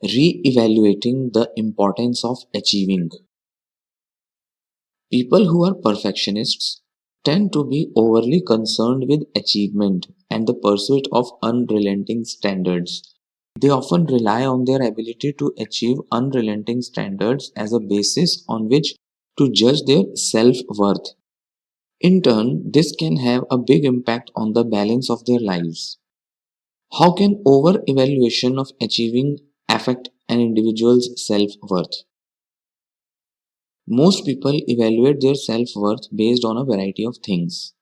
Re-evaluating the importance of achieving. People who are perfectionists tend to be overly concerned with achievement and the pursuit of unrelenting standards. They often rely on their ability to achieve unrelenting standards as a basis on which to judge their self worth. In turn, this can have a big impact on the balance of their lives. How can over evaluation of achieving affect an individual's self worth? Most people evaluate their self worth based on a variety of things.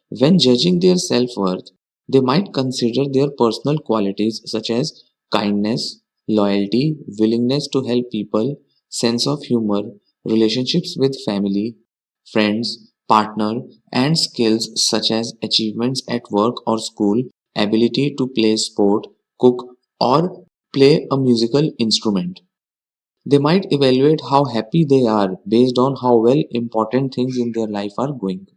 When judging their self worth, they might consider their personal qualities such as kindness, loyalty, willingness to help people, sense of humor, relationships with family, friends, partner, and skills such as achievements at work or school, ability to play sport, cook, or play a musical instrument. They might evaluate how happy they are based on how well important things in their life are going.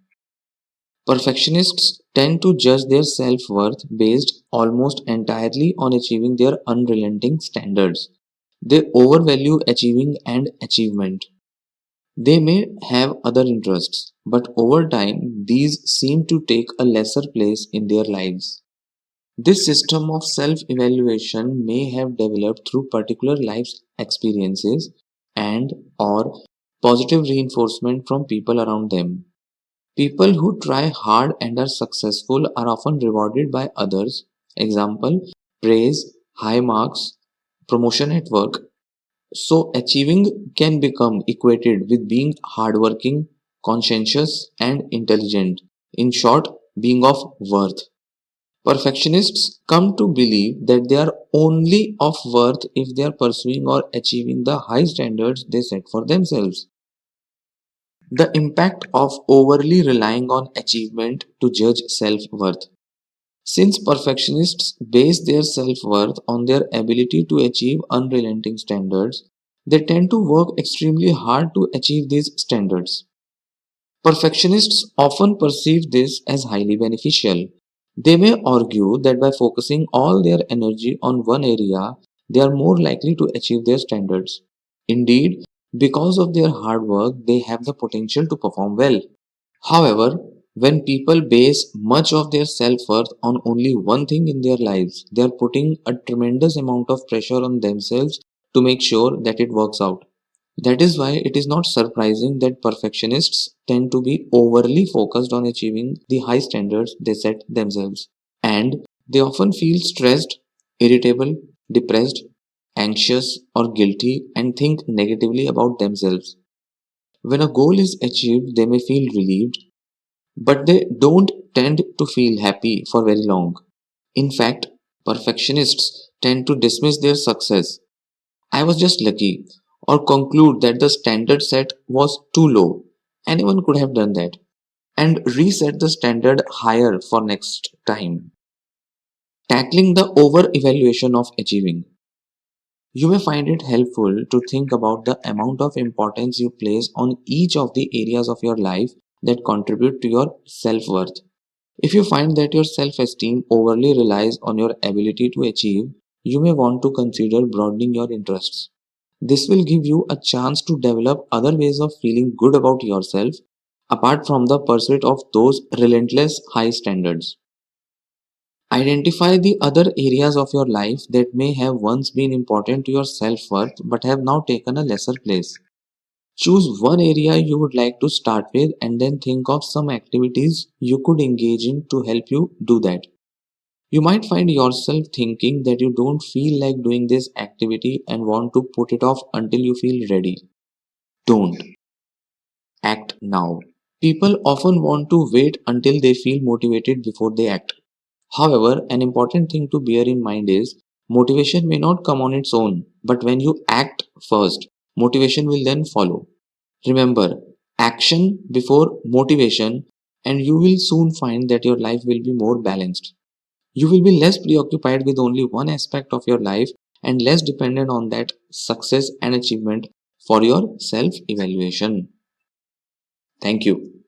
Perfectionists tend to judge their self worth based almost entirely on achieving their unrelenting standards. They overvalue achieving and achievement. They may have other interests, but over time, these seem to take a lesser place in their lives. This system of self evaluation may have developed through particular life experiences and or positive reinforcement from people around them. People who try hard and are successful are often rewarded by others. Example, praise, high marks, promotion at work. So achieving can become equated with being hardworking, conscientious, and intelligent. In short, being of worth. Perfectionists come to believe that they are only of worth if they are pursuing or achieving the high standards they set for themselves. The impact of overly relying on achievement to judge self worth. Since perfectionists base their self worth on their ability to achieve unrelenting standards, they tend to work extremely hard to achieve these standards. Perfectionists often perceive this as highly beneficial. They may argue that by focusing all their energy on one area, they are more likely to achieve their standards. Indeed, because of their hard work, they have the potential to perform well. However, when people base much of their self worth on only one thing in their lives, they are putting a tremendous amount of pressure on themselves to make sure that it works out. That is why it is not surprising that perfectionists tend to be overly focused on achieving the high standards they set themselves. And they often feel stressed, irritable, depressed, anxious, or guilty and think negatively about themselves. When a goal is achieved, they may feel relieved, but they don't tend to feel happy for very long. In fact, perfectionists tend to dismiss their success. I was just lucky, or conclude that the standard set was too low. Anyone could have done that, and reset the standard higher for next time. Tackling the over evaluation of achieving. You may find it helpful to think about the amount of importance you place on each of the areas of your life that contribute to your self worth. If you find that your self esteem overly relies on your ability to achieve, you may want to consider broadening your interests. This will give you a chance to develop other ways of feeling good about yourself apart from the pursuit of those relentless high standards. Identify the other areas of your life that may have once been important to your self worth but have now taken a lesser place. Choose one area you would like to start with and then think of some activities you could engage in to help you do that. You might find yourself thinking that you don't feel like doing this activity and want to put it off until you feel ready. Don't. Act now. People often want to wait until they feel motivated before they act. However, an important thing to bear in mind is motivation may not come on its own, but when you act first, motivation will then follow. Remember, action before motivation, and you will soon find that your life will be more balanced. You will be less preoccupied with only one aspect of your life and less dependent on that success and achievement for your self evaluation. Thank you.